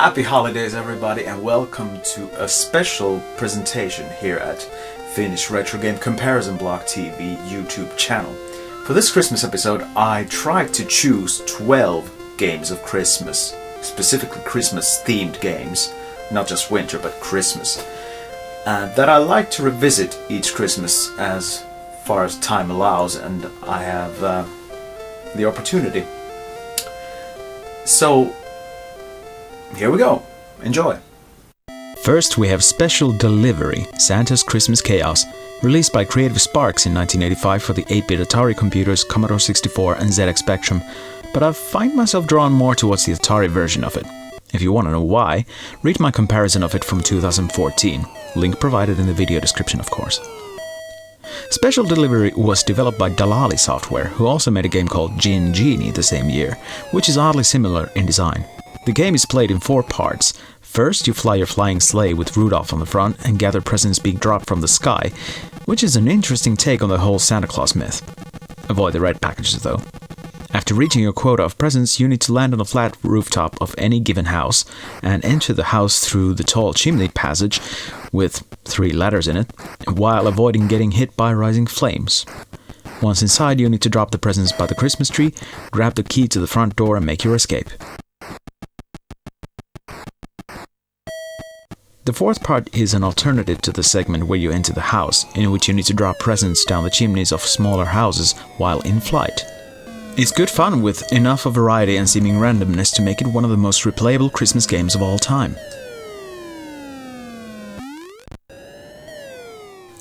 Happy holidays everybody, and welcome to a special presentation here at Finnish Retro Game Comparison Block TV YouTube channel. For this Christmas episode I tried to choose 12 games of Christmas, specifically Christmas themed games, not just winter but Christmas, that I like to revisit each Christmas as far as time allows and I have the opportunity. So here we go. Enjoy! First we have Special Delivery, Santa's Christmas Chaos, released by Creative Sparks in 1985 for the 8-bit Atari computers Commodore 64 and ZX Spectrum, but I find myself drawn more towards the Atari version of it. If you want to know why, read my comparison of it from 2014, link provided in the video description of course. Special Delivery was developed by Dalali Software, who also made a game called Gin Genie the same year, which is oddly similar in design. The game is played in 4 parts. First, you fly your flying sleigh with Rudolph on the front and gather presents being dropped from the sky, which is an interesting take on the whole Santa Claus myth. Avoid the red packages though. After reaching your quota of presents, you need to land on a flat rooftop of any given house and enter the house through the tall chimney passage with 3 ladders in it, while avoiding getting hit by rising flames. Once inside, you need to drop the presents by the Christmas tree, grab the key to the front door and make your escape. The 4th part is an alternative to the segment where you enter the house, in which you need to drop presents down the chimneys of smaller houses while in flight. It's good fun with enough of variety and seeming randomness to make it one of the most replayable Christmas games of all time.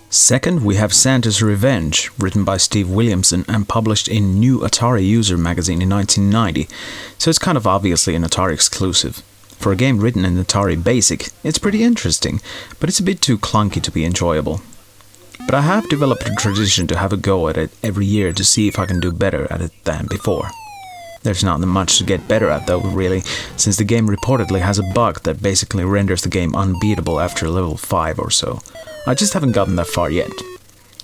Second, we have Santa's Revenge, written by Steve Williamson and published in New Atari User magazine in 1990, so it's kind of obviously an Atari exclusive. For a game written in Atari BASIC, it's pretty interesting, but it's a bit too clunky to be enjoyable. But I have developed a tradition to have a go at it every year to see if I can do better at it than before. There's not much to get better at though, really, since the game reportedly has a bug that basically renders the game unbeatable after level 5 or so. I just haven't gotten that far yet.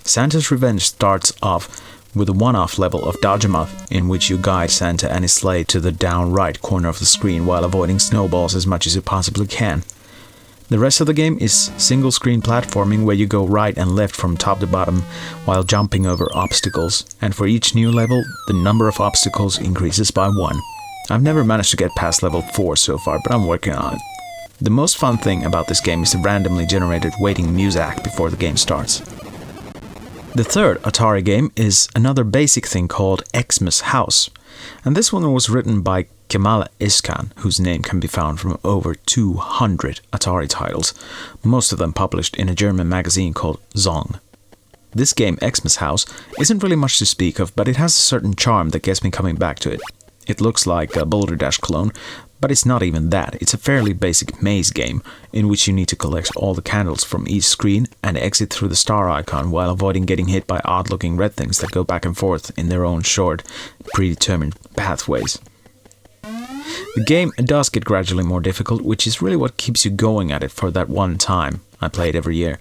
Santa's Revenge starts off with a one-off level of Dodge 'em Up, in which you guide Santa and his sleigh to the down right corner of the screen while avoiding snowballs as much as you possibly can. The rest of the game is single-screen platforming where you go right and left from top to bottom while jumping over obstacles, and for each new level, the number of obstacles increases by 1. I've never managed to get past level 4 so far, but I'm working on it. The most fun thing about this game is the randomly generated waiting music before the game starts. The 3rd Atari game is another basic thing called Xmas House, and this one was written by Kemal Iskan, whose name can be found from over 200 Atari titles, most of them published in a German magazine called Zong. This game, Xmas House, isn't really much to speak of, but it has a certain charm that gets me coming back to it. It looks like a Boulder Dash clone, but it's not even that. It's a fairly basic maze game, in which you need to collect all the candles from each screen and exit through the star icon while avoiding getting hit by odd-looking red things that go back and forth in their own short, predetermined pathways. The game does get gradually more difficult, which is really what keeps you going at it for that one time. I play it every year.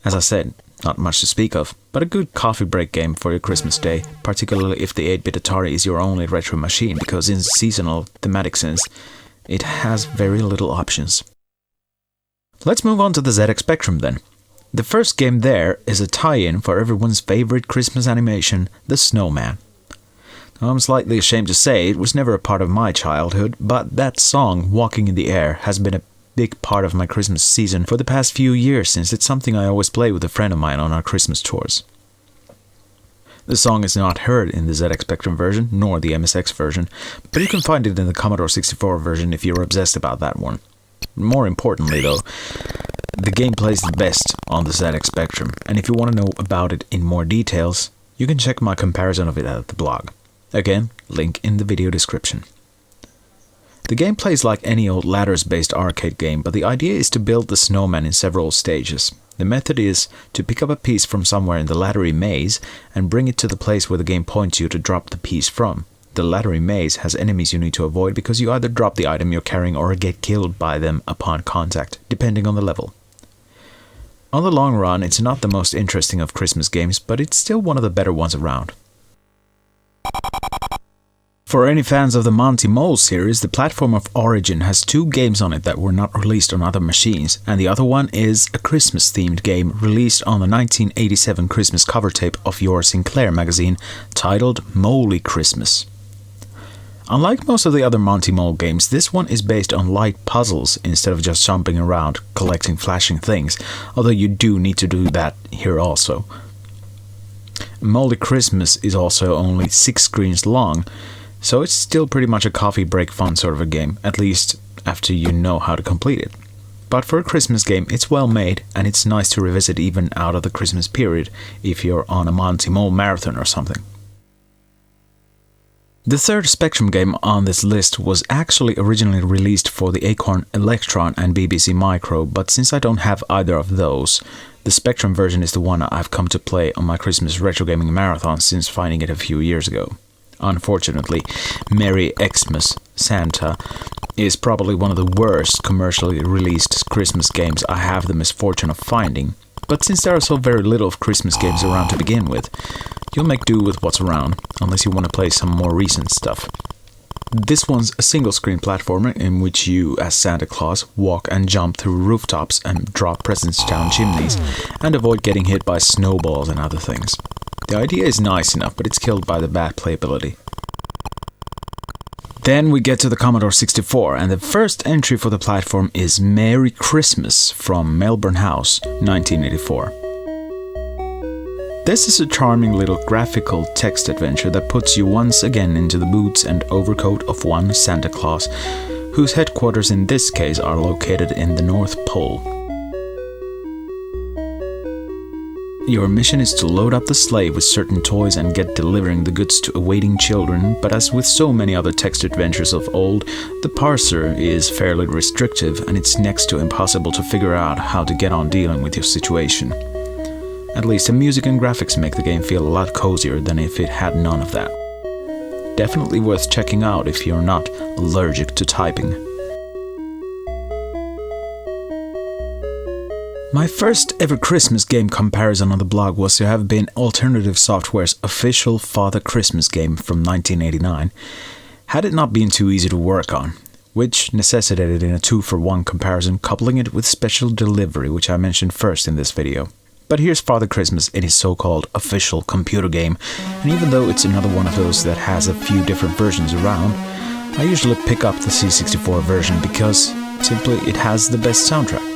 As I said, not much to speak of, but a good coffee break game for your Christmas day, particularly if the 8-bit Atari is your only retro machine, because in seasonal thematic sense, it has very little options. Let's move on to the ZX Spectrum then. The first game there is a tie-in for everyone's favorite Christmas animation, the Snowman. I'm slightly ashamed to say it was never a part of my childhood, but that song, Walking in the Air, has been a big part of my Christmas season for the past few years, since it's something I always play with a friend of mine on our Christmas tours. The song is not heard in the ZX Spectrum version, nor the MSX version, but you can find it in the Commodore 64 version if you're obsessed about that one. More importantly though, the game plays the best on the ZX Spectrum, and if you want to know about it in more details, you can check my comparison of it at the blog. Again, link in the video description. The game plays like any old ladders-based arcade game, but the idea is to build the snowman in several stages. The method is to pick up a piece from somewhere in the laddery maze and bring it to the place where the game points you to drop the piece from. The laddery maze has enemies you need to avoid because you either drop the item you're carrying or get killed by them upon contact, depending on the level. On the long run, it's not the most interesting of Christmas games, but it's still one of the better ones around. For any fans of the Monty Mole series, the platform of origin has 2 games on it that were not released on other machines, and the other one is a Christmas-themed game released on the 1987 Christmas cover tape of your Sinclair magazine, titled Moley Christmas. Unlike most of the other Monty Mole games, this one is based on light puzzles instead of just jumping around, collecting flashing things, although you do need to do that here also. Moley Christmas is also only 6 screens long, so it's still pretty much a coffee break fun sort of a game, at least after you know how to complete it. But for a Christmas game, it's well made, and it's nice to revisit even out of the Christmas period if you're on a Monty Mole marathon or something. The third Spectrum game on this list was actually originally released for the Acorn Electron and BBC Micro, but since I don't have either of those, the Spectrum version is the one I've come to play on my Christmas retro gaming marathon since finding it a few years ago. Unfortunately, Merry Xmas, Santa, is probably one of the worst commercially released Christmas games I have the misfortune of finding, but since there are so very little of Christmas games around to begin with, you'll make do with what's around, unless you want to play some more recent stuff. This one's a single-screen platformer in which you, as Santa Claus, walk and jump through rooftops and drop presents down chimneys, and avoid getting hit by snowballs and other things. The idea is nice enough, but it's killed by the bad playability. Then we get to the Commodore 64, and the first entry for the platform is Merry Christmas from Melbourne House, 1984. This is a charming little graphical text adventure that puts you once again into the boots and overcoat of one Santa Claus, whose headquarters in this case are located in the North Pole. Your mission is to load up the sleigh with certain toys and get delivering the goods to awaiting children, but as with so many other text adventures of old, the parser is fairly restrictive and it's next to impossible to figure out how to get on dealing with your situation. At least the music and graphics make the game feel a lot cozier than if it had none of that. Definitely worth checking out if you're not allergic to typing. My first ever Christmas game comparison on the blog was to have been Alternative Software's official Father Christmas game from 1989, had it not been too easy to work on, which necessitated in a 2-for-1 comparison coupling it with Special Delivery, which I mentioned first in this video. But here's Father Christmas in his so-called official computer game, and even though it's another one of those that has a few different versions around, I usually pick up the C64 version because, simply, it has the best soundtrack.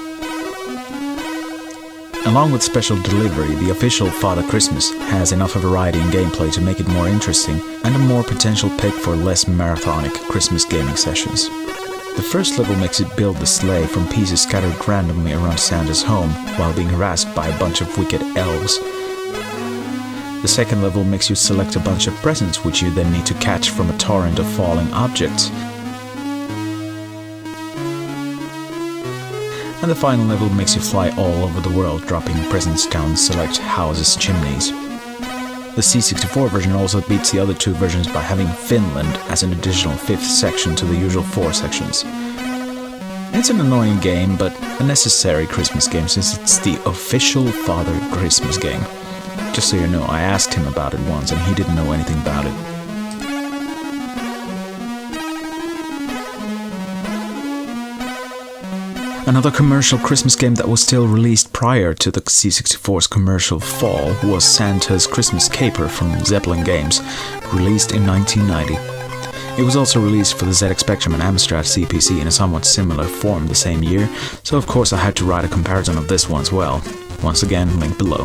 Along with Special Delivery, the official Father Christmas has enough of variety in gameplay to make it more interesting and a more potential pick for less marathonic Christmas gaming sessions. The first level makes it build the sleigh from pieces scattered randomly around Santa's home while being harassed by a bunch of wicked elves. The second level makes you select a bunch of presents which you then need to catch from a torrent of falling objects. And the final level makes you fly all over the world, dropping presents down select houses' chimneys. The C64 version also beats the other 2 versions by having Finland as an additional 5th section to the usual 4 sections. It's an annoying game, but a necessary Christmas game since it's the official Father Christmas game. Just so you know, I asked him about it once and he didn't know anything about it. Another commercial Christmas game that was still released prior to the C64's commercial fall was Santa's Christmas Caper from Zeppelin Games, released in 1990. It was also released for the ZX Spectrum and Amstrad CPC in a somewhat similar form the same year, so of course I had to write a comparison of this one as well. Once again, link below.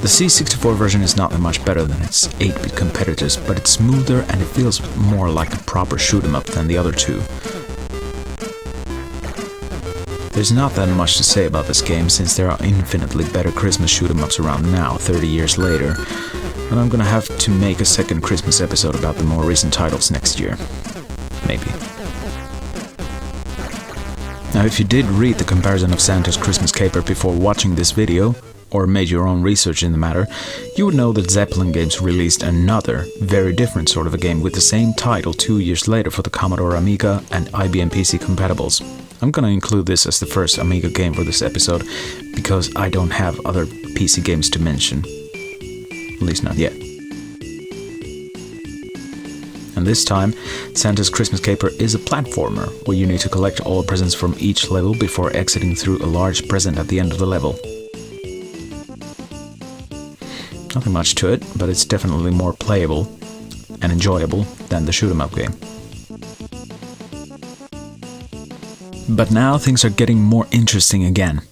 The C64 version is not that much better than its 8-bit competitors, but it's smoother and it feels more like a proper shoot-'em up than the other 2. There's not that much to say about this game since there are infinitely better Christmas shoot-'em-ups around now, 30 years later, and I'm gonna have to make a second Christmas episode about the more recent titles next year. Maybe. Now if you did read the comparison of Santa's Christmas Caper before watching this video, or made your own research in the matter, you would know that Zeppelin Games released another, very different sort of a game with the same title 2 years later for the Commodore Amiga and IBM PC compatibles. I'm gonna include this as the first Amiga game for this episode, because I don't have other PC games to mention. At least not yet. and this time, Santa's Christmas Caper is a platformer, where you need to collect all presents from each level before exiting through a large present at the end of the level. Nothing much to it, but it's definitely more playable and enjoyable than the shoot-'em-up game. But now things are getting more interesting again.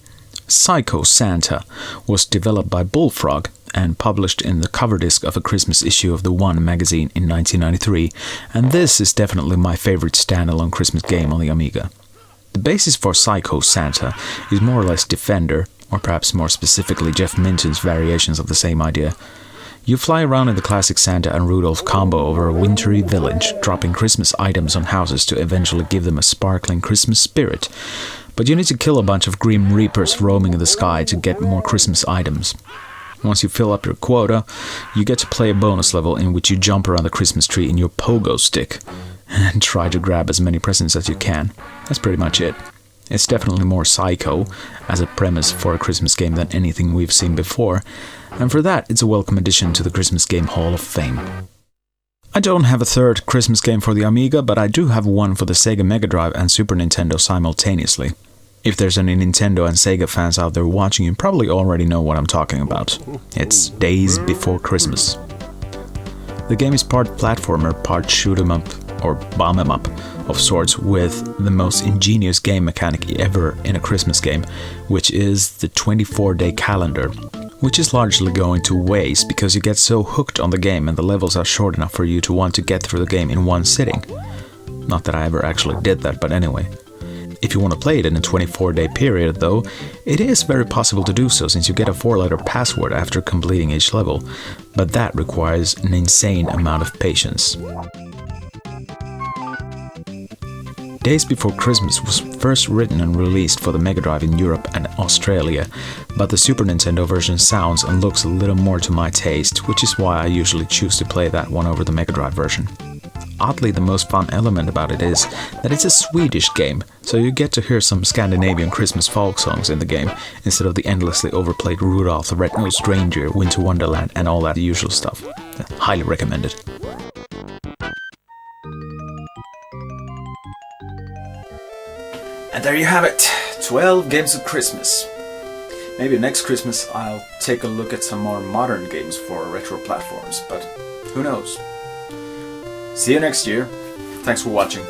Psycho Santa was developed by Bullfrog and published in the cover disc of a Christmas issue of The One magazine in 1993, and this is definitely my favorite standalone Christmas game on the Amiga. The basis for Psycho Santa is more or less Defender, or perhaps more specifically Jeff Minton's variations of the same idea. You fly around in the classic Santa and Rudolph combo over a wintry village, dropping Christmas items on houses to eventually give them a sparkling Christmas spirit. But you need to kill a bunch of Grim Reapers roaming in the sky to get more Christmas items. Once you fill up your quota, you get to play a bonus level in which you jump around the Christmas tree in your pogo stick and try to grab as many presents as you can. That's pretty much it. It's definitely more psycho as a premise for a Christmas game than anything we've seen before, and for that it's a welcome addition to the Christmas Game Hall of Fame. I don't have a third Christmas game for the Amiga, but I do have one for the Sega Megadrive and Super Nintendo simultaneously. If there's any Nintendo and Sega fans out there watching, you probably already know what I'm talking about. It's Daze Before Christmas. The game is part platformer, part shoot-'em-up, or bomb-em-up of sorts, with the most ingenious game mechanic ever in a Christmas game, which is the 24-day calendar, which is largely going to waste because you get so hooked on the game and the levels are short enough for you to want to get through the game in one sitting. Not that I ever actually did that, but anyway. If you want to play it in a 24-day period, though, it is very possible to do so since you get a 4-letter password after completing each level, but that requires an insane amount of patience. Days Before Christmas was first written and released for the Megadrive in Europe and Australia, but the Super Nintendo version sounds and looks a little more to my taste, which is why I usually choose to play that one over the Megadrive version. Oddly, the most fun element about it is that it's a Swedish game, so you get to hear some Scandinavian Christmas folk songs in the game, instead of the endlessly overplayed Rudolph the Red-Nosed Reindeer, Winter Wonderland and all that usual stuff. Highly recommended. And there you have it, 12 games of Christmas. Maybe next Christmas I'll take a look at some more modern games for retro platforms, but who knows. See you next year. Thanks for watching.